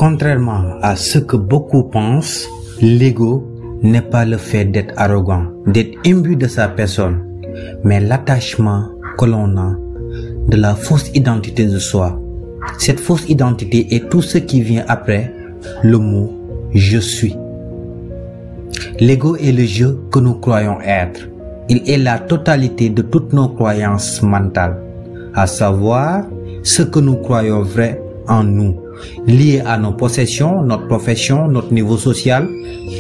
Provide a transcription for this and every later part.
Contrairement à ce que beaucoup pensent, l'ego n'est pas le fait d'être arrogant, d'être imbu de sa personne, mais l'attachement que l'on a de la fausse identité de soi. Cette fausse identité est tout ce qui vient après le mot « je suis ». L'ego est le je que nous croyons être. Il est la totalité de toutes nos croyances mentales, à savoir ce que nous croyons vrai en nous, lié à nos possessions, notre profession, notre niveau social,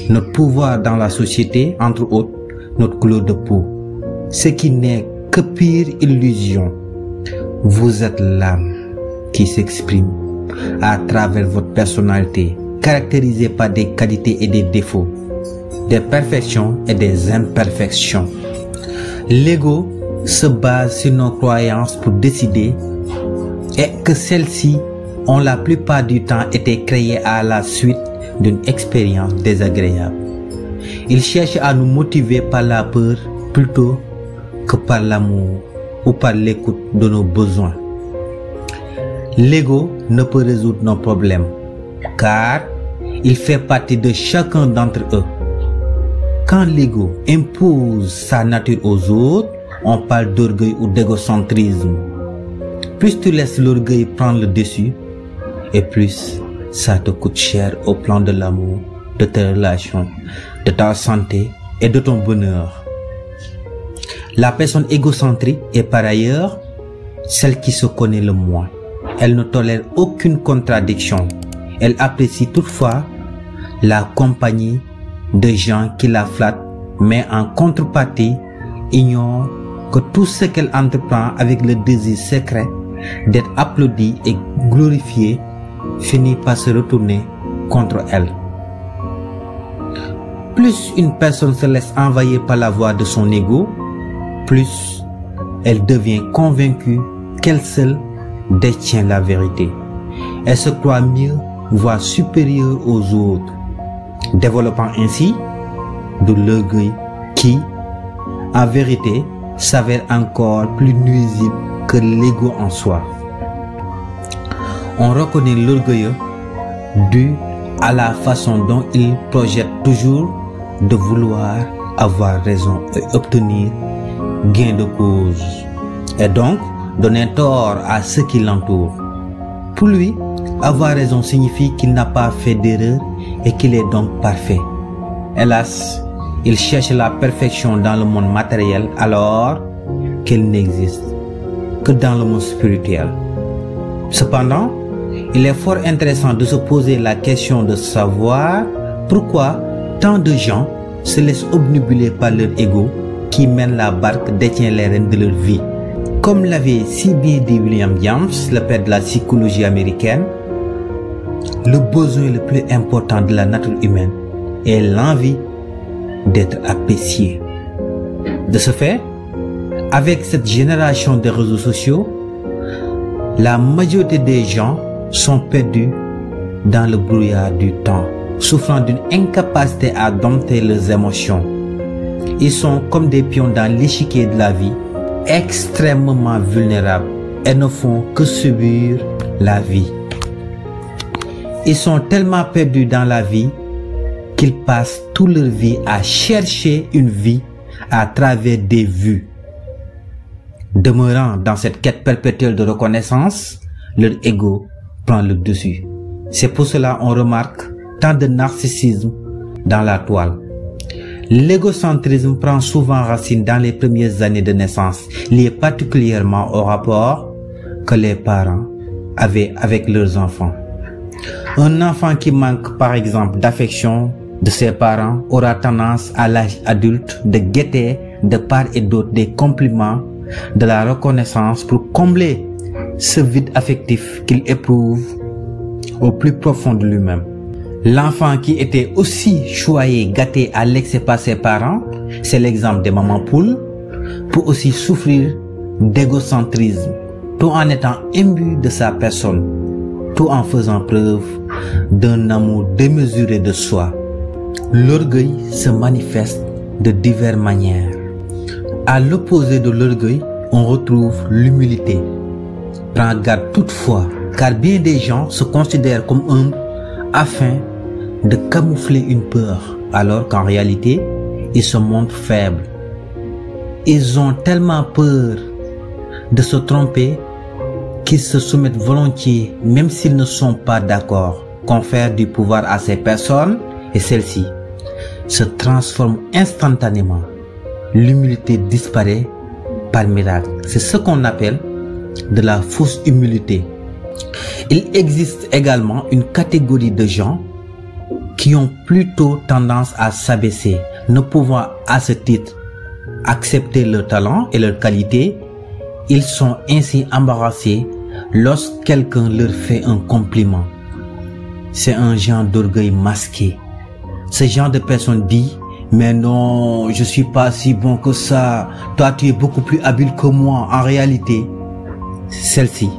notre pouvoir dans la société, entre autres, notre couleur de peau. Ce qui n'est que pire illusion. Vous êtes l'âme qui s'exprime à travers votre personnalité, caractérisée par des qualités et des défauts, des perfections et des imperfections. L'ego se base sur nos croyances pour décider et que celles-ci ont la plupart du temps été créées à la suite d'une expérience désagréable. Il cherche à nous motiver par la peur plutôt que par l'amour ou par l'écoute de nos besoins. L'ego ne peut résoudre nos problèmes car il fait partie de chacun d'entre eux. Quand l'ego impose sa nature aux autres, on parle d'orgueil ou d'égocentrisme. Plus tu laisses l'orgueil prendre le dessus, et plus ça te coûte cher au plan de l'amour, de tes relations, de ta santé et de ton bonheur. La personne égocentrique est par ailleurs celle qui se connaît le moins. Elle ne tolère aucune contradiction. Elle apprécie toutefois la compagnie de gens qui la flattent, mais en contrepartie ignore que tout ce qu'elle entreprend avec le désir secret d'être applaudie et glorifiée finit par se retourner contre elle. Plus une personne se laisse envahir par la voix de son ego, plus elle devient convaincue qu'elle seule détient la vérité. Elle se croit mieux, voire supérieure aux autres, développant ainsi de l'orgueil qui, en vérité, s'avère encore plus nuisible que l'ego en soi. On reconnaît l'orgueilleux dû à la façon dont il projette toujours de vouloir avoir raison et obtenir gain de cause, et donc donner tort à ceux qui l'entourent. Pour lui, avoir raison signifie qu'il n'a pas fait d'erreur et qu'il est donc parfait. Hélas, il cherche la perfection dans le monde matériel alors qu'elle n'existe que dans le monde spirituel. Cependant, il est fort intéressant de se poser la question de savoir pourquoi tant de gens se laissent obnubiler par leur ego qui mène la barque, détient les rênes de leur vie. Comme l'avait si bien dit William James, le père de la psychologie américaine, le besoin le plus important de la nature humaine est l'envie d'être apprécié. De ce fait, avec cette génération de réseaux sociaux, la majorité des gens sont perdus dans le brouillard du temps, souffrant d'une incapacité à dompter leurs émotions. Ils sont comme des pions dans l'échiquier de la vie, extrêmement vulnérables et ne font que subir la vie. Ils sont tellement perdus dans la vie qu'ils passent toute leur vie à chercher une vie à travers des vues. Demeurant dans cette quête perpétuelle de reconnaissance, leur ego prend le dessus. C'est pour cela qu'on remarque tant de narcissisme dans la toile. L'égocentrisme prend souvent racine dans les premières années de naissance, lié particulièrement au rapport que les parents avaient avec leurs enfants. Un enfant qui manque par exemple d'affection de ses parents aura tendance à l'âge adulte de guetter de part et d'autre des compliments, de la reconnaissance pour combler ce vide affectif qu'il éprouve au plus profond de lui-même. L'enfant qui était aussi choyé, gâté à l'excès par ses parents, c'est l'exemple des mamans poules, peut aussi souffrir d'égocentrisme, tout en étant imbu de sa personne, tout en faisant preuve d'un amour démesuré de soi. L'orgueil se manifeste de diverses manières. À l'opposé de l'orgueil, on retrouve l'humilité. Prends garde toutefois, car bien des gens se considèrent comme humbles afin de camoufler une peur, alors qu'en réalité, ils se montrent faibles. Ils ont tellement peur de se tromper qu'ils se soumettent volontiers, même s'ils ne sont pas d'accord, confèrent du pouvoir à ces personnes et celles-ci se transforment instantanément. L'humilité disparaît par miracle. C'est ce qu'on appelle de la fausse humilité. Il existe également une catégorie de gens qui ont plutôt tendance à s'abaisser, ne pouvant à ce titre accepter leur talent et leur qualité. Ils sont ainsi embarrassés lorsque quelqu'un leur fait un compliment. C'est un genre d'orgueil masqué. Ce genre de personne dit: mais non, je suis pas si bon que ça, toi tu es beaucoup plus habile que moi. En réalité, celle-ci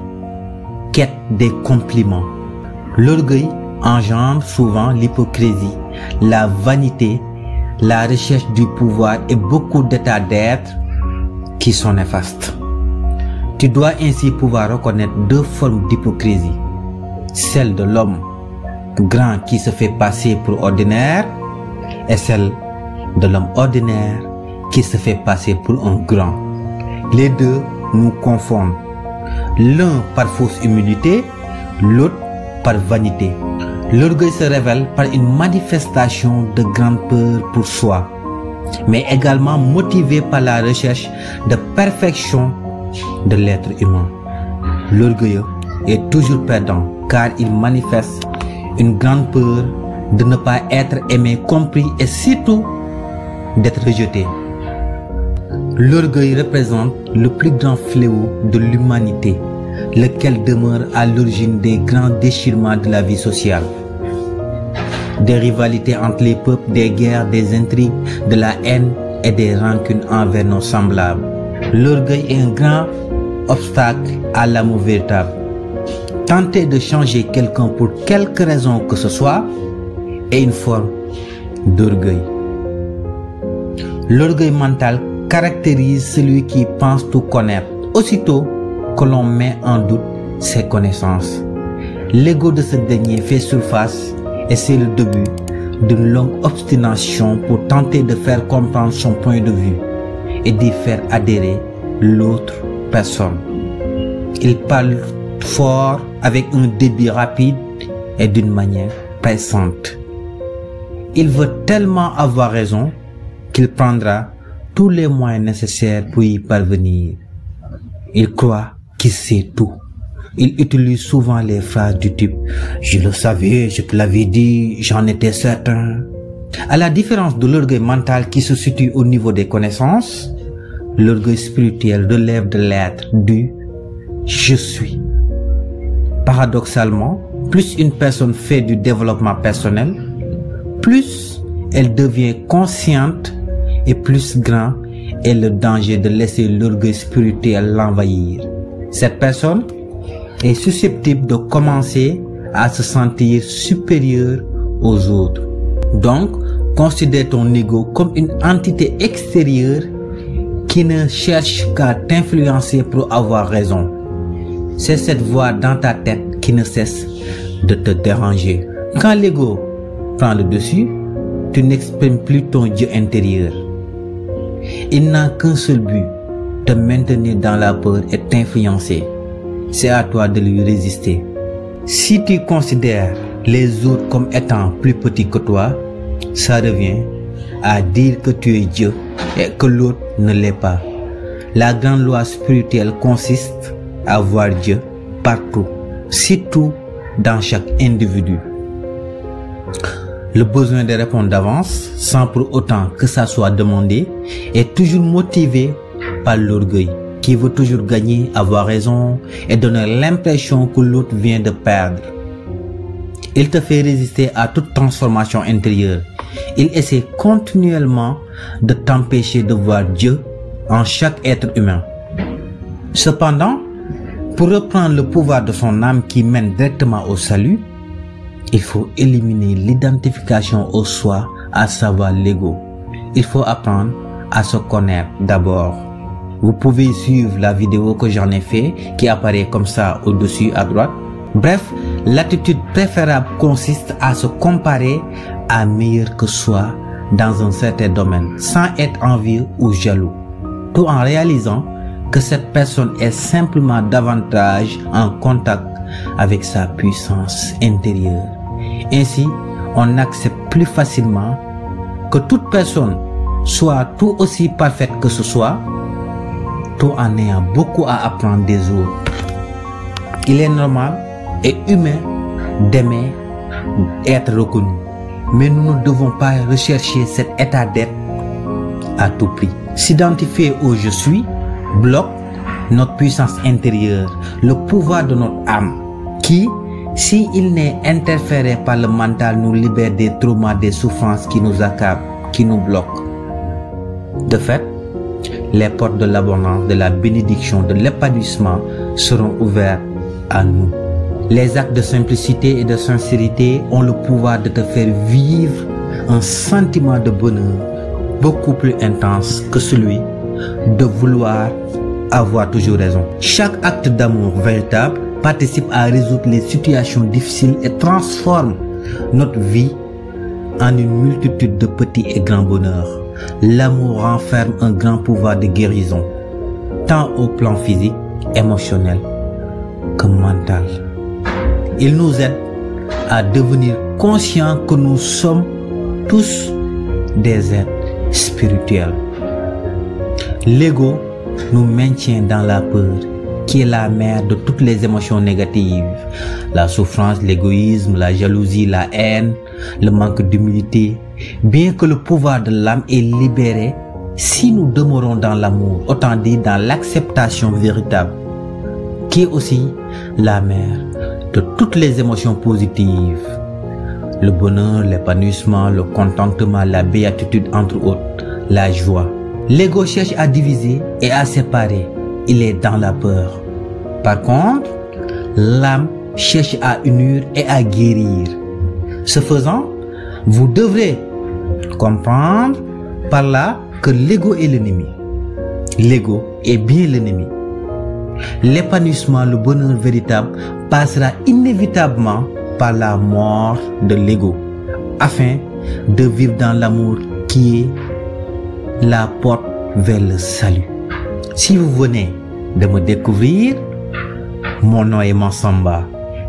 quête des compliments. L'orgueil engendre souvent l'hypocrisie, la vanité, la recherche du pouvoir et beaucoup d'états d'être qui sont néfastes. Tu dois ainsi pouvoir reconnaître deux formes d'hypocrisie. Celle de l'homme grand qui se fait passer pour ordinaire et celle de l'homme ordinaire qui se fait passer pour un grand. Les deux nous confondent. L'un par fausse humilité, l'autre par vanité. L'orgueil se révèle par une manifestation de grande peur pour soi, mais également motivé par la recherche de perfection de l'être humain. L'orgueilleux est toujours perdant car il manifeste une grande peur de ne pas être aimé, compris et surtout d'être rejeté. L'orgueil représente le plus grand fléau de l'humanité, lequel demeure à l'origine des grands déchirements de la vie sociale. Des rivalités entre les peuples, des guerres, des intrigues, de la haine et des rancunes envers nos semblables. L'orgueil est un grand obstacle à l'amour véritable. Tenter de changer quelqu'un pour quelque raison que ce soit est une forme d'orgueil. L'orgueil mental caractérise celui qui pense tout connaître aussitôt que l'on met en doute ses connaissances. L'ego de ce dernier fait surface et c'est le début d'une longue obstination pour tenter de faire comprendre son point de vue et d'y faire adhérer l'autre personne. Il parle fort avec un débit rapide et d'une manière pressante. Il veut tellement avoir raison qu'il prendra tous les moyens nécessaires pour y parvenir. Il croit qu'il sait tout. Il utilise souvent les phrases du type « Je le savais, je te l'avais dit, j'en étais certain ». À la différence de l'orgueil mental qui se situe au niveau des connaissances, l'orgueil spirituel relève de l'être du « je suis ». Paradoxalement, plus une personne fait du développement personnel, plus elle devient consciente et plus grand est le danger de laisser l'orgueil spirituel l'envahir. Cette personne est susceptible de commencer à se sentir supérieure aux autres. Donc, considère ton ego comme une entité extérieure qui ne cherche qu'à t'influencer pour avoir raison. C'est cette voix dans ta tête qui ne cesse de te déranger. Quand l'ego prend le dessus, tu n'exprimes plus ton Dieu intérieur. Il n'a qu'un seul but, te maintenir dans la peur et t'influencer. C'est à toi de lui résister. Si tu considères les autres comme étant plus petits que toi, ça revient à dire que tu es Dieu et que l'autre ne l'est pas. La grande loi spirituelle consiste à voir Dieu partout, surtout dans chaque individu. Le besoin de répondre d'avance, sans pour autant que ça soit demandé, est toujours motivé par l'orgueil, qui veut toujours gagner, avoir raison et donner l'impression que l'autre vient de perdre. Il te fait résister à toute transformation intérieure. Il essaie continuellement de t'empêcher de voir Dieu en chaque être humain. Cependant, pour reprendre le pouvoir de son âme qui mène directement au salut, il faut éliminer l'identification au soi, à savoir l'ego. Il faut apprendre à se connaître d'abord. Vous pouvez suivre la vidéo que j'en ai fait qui apparaît comme ça au-dessus à droite. Bref, L'attitude préférable consiste à se comparer à meilleur que soi dans un certain domaine, sans être envieux ou jaloux, tout en réalisant que cette personne est simplement davantage en contact avec sa puissance intérieure. Ainsi, on accepte plus facilement que toute personne soit tout aussi parfaite que ce soit, tout en ayant beaucoup à apprendre des autres. Il est normal et humain d'aimer être reconnu, mais nous ne devons pas rechercher cet état d'être à tout prix. S'identifier au je suis bloque notre puissance intérieure, le pouvoir de notre âme, qui, s'il n'est interféré par le mental, nous libère des traumas, des souffrances qui nous accablent, qui nous bloquent. De fait, les portes de l'abondance, de la bénédiction, de l'épanouissement seront ouvertes à nous. Les actes de simplicité et de sincérité ont le pouvoir de te faire vivre un sentiment de bonheur beaucoup plus intense que celui de vouloir avoir toujours raison. Chaque acte d'amour véritable participe à résoudre les situations difficiles et transforme notre vie en une multitude de petits et grands bonheurs. L'amour renferme un grand pouvoir de guérison, tant au plan physique, émotionnel que mental. Il nous aide à devenir conscients que nous sommes tous des êtres spirituels. L'ego nous maintient dans la peur, qui est la mère de toutes les émotions négatives. La souffrance, l'égoïsme, la jalousie, la haine, le manque d'humilité. Bien que le pouvoir de l'âme est libéré, si nous demeurons dans l'amour, autant dit dans l'acceptation véritable, qui est aussi la mère de toutes les émotions positives. Le bonheur, l'épanouissement, le contentement, la béatitude entre autres, la joie. L'ego cherche à diviser et à séparer. Il est dans la peur. Par contre, l'âme cherche à unir et à guérir. Ce faisant, vous devrez comprendre par là que l'ego est l'ennemi. L'ego est bien l'ennemi. L'épanouissement, le bonheur véritable passera inévitablement par la mort de l'ego, afin de vivre dans l'amour qui est la porte vers le salut. Si vous venez de me découvrir, mon nom est Mansamba.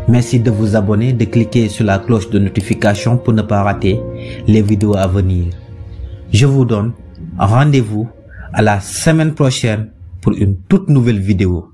Merci de vous abonner, de cliquer sur la cloche de notification pour ne pas rater les vidéos à venir. Je vous donne rendez-vous à la semaine prochaine pour une toute nouvelle vidéo.